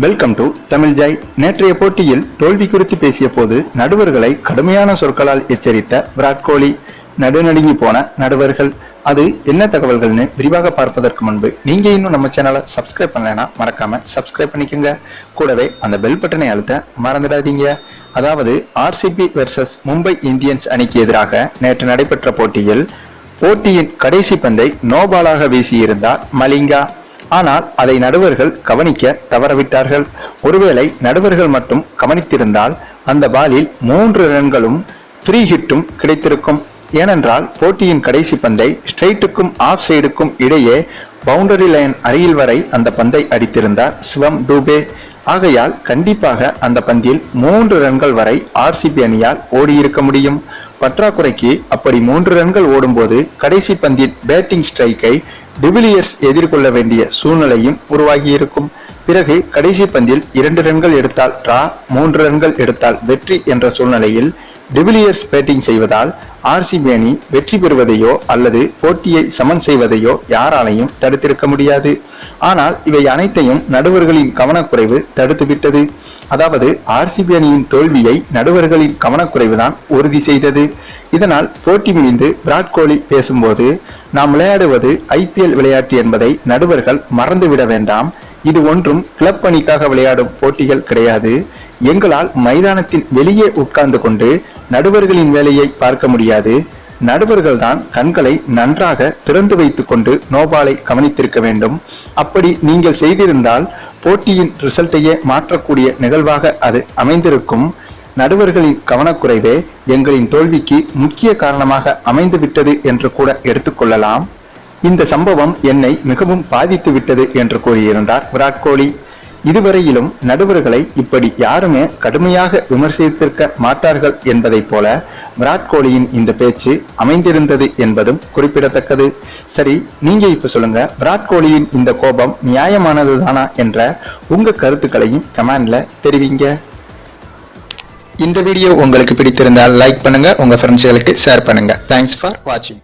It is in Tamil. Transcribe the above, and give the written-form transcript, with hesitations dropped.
Welcome to Tamil Joy. நேற்றைய போட்டியில் தோல்வி குறித்து பேசிய போது நடுவர்களை கடுமையான சொற்களால் எச்சரித்த விராட் கோலி. நடுநடுங்கி போன நடுவர்கள். அது என்ன தகவல்கள்னு விரிவாக பார்ப்பதற்கு முன்பு நீங்க இன்னும் நம்ம சேனலை சப்ஸ்கிரைப் பண்ணலைன்னா மறக்காம சப்ஸ்கிரைப் பண்ணிக்கோங்க. கூடவே அந்த பெல் பட்டனை அழுத்த மறந்துடாதீங்க. அதாவது ஆர்சிபி வெர்சஸ் மும்பை இந்தியன்ஸ் அணிக்கு எதிராக நேற்று நடைபெற்ற போட்டியில் போட்டியின் கடைசி பந்தை நோபாலாக வீசியிருந்தார் மலிங்கா. ஆனால் அதை நடுவர்கள் கவனிக்க தவறவிட்டார்கள். ஒருவேளை நடுவர்கள் மட்டும் கவனித்திருந்தால் அந்த பாலில் 3 ரன்களும் ஃப்ரீ ஹிட்டும் கிடைத்திருக்கும். ஏனென்றால் போட்டியின் கடைசி பந்தை ஸ்ட்ரைட்டுக்கும் ஆஃப் சைடுக்கும் இடையே பவுண்டரி லைன் அருகில் வரை அந்த பந்தை அடித்திருந்தார் சிவம் தூபே. ஆகையால் கண்டிப்பாக அந்த பந்தில் 3 ரன்கள் வரை ஆர்சிபி அணியால் ஓடியிருக்க முடியும். பற்றாக்குறைக்கு அப்படி 3 ரன்கள் ஓடும்போது கடைசி பந்தின் பேட்டிங் ஸ்ட்ரைக்கை டிவிலியர்ஸ் எதிர்கொள்ள வேண்டிய சூழ்நிலையும் உருவாகியிருக்கும். பிறகு கடைசி பந்தில் 2 ரன்கள் எடுத்தால் டிரா, 3 ரன்கள் எடுத்தால் வெற்றி என்ற சூழ்நிலையில் டிவிலியர்ஸ் பேட்டிங் செய்வதால் ஆர்சிபி அணி வெற்றி பெறுவதையோ அல்லது போட்டியை சமன் செய்வதையோ யாராலையும் தடுத்திருக்க முடியாது. ஆனால் இவை அனைத்தையும் நடுவர்களின் கவனக்குறைவு தடுத்துவிட்டது. அதாவது ஆர்சிபி அணியின் தோல்வியை நடுவர்களின் கவனக்குறைவுதான் உறுதி செய்தது. இதனால் போட்டி முடிந்து விராட் கோலி பேசும்போது, நாம் விளையாடுவது IPL விளையாட்டு என்பதை நடுவர்கள் மறந்துவிட வேண்டாம். இது ஒன்றும் கிளப் அணிக்காக விளையாடும் போட்டிகள் கிடையாது. எங்களால் மைதானத்தின் வெளியே உட்கார்ந்து கொண்டு நடுவர்களின் வேலையை பார்க்க முடியாது. நடுவர்கள் தான் கண்களை நன்றாக திறந்து வைத்துக் கொண்டு நோபாலை கவனித்திருக்க வேண்டும். அப்படி நீங்கள் செய்திருந்தால் போட்டியின் ரிசல்ட்டையே மாற்றக்கூடிய நிகழ்வாக அது அமைந்திருக்கும். நடுவர்களின் கவனக்குறைவே எங்களின் தோல்விக்கு முக்கிய காரணமாக அமைந்துவிட்டது என்று கூட எடுத்துக்கொள்ளலாம். இந்த சம்பவம் என்னை மிகவும் பாதித்து விட்டது என்று கூறியிருந்தார் விராட் கோலி. இதுவரையிலும் நடுவர்களை இப்படி யாருமே கடுமையாக விமர்சித்திருக்க மாட்டார்கள் என்பதை போல விராட் கோலியின் இந்த பேச்சு அமைந்திருந்தது என்பதும் குறிப்பிடத்தக்கது. சரி, நீங்க இப்ப சொல்லுங்க, விராட் கோலியின் இந்த கோபம் நியாயமானதுதானா என்ற உங்க கருத்துக்களையும் கமெண்ட்ல தெரிவிங்க. இந்த வீடியோ உங்களுக்கு பிடித்திருந்தால் லைக் பண்ணுங்க, உங்க ஃப்ரெண்ட்ஸ்களுக்கு ஷேர் பண்ணுங்க. தேங்க்ஸ் ஃபார் வாட்சிங்.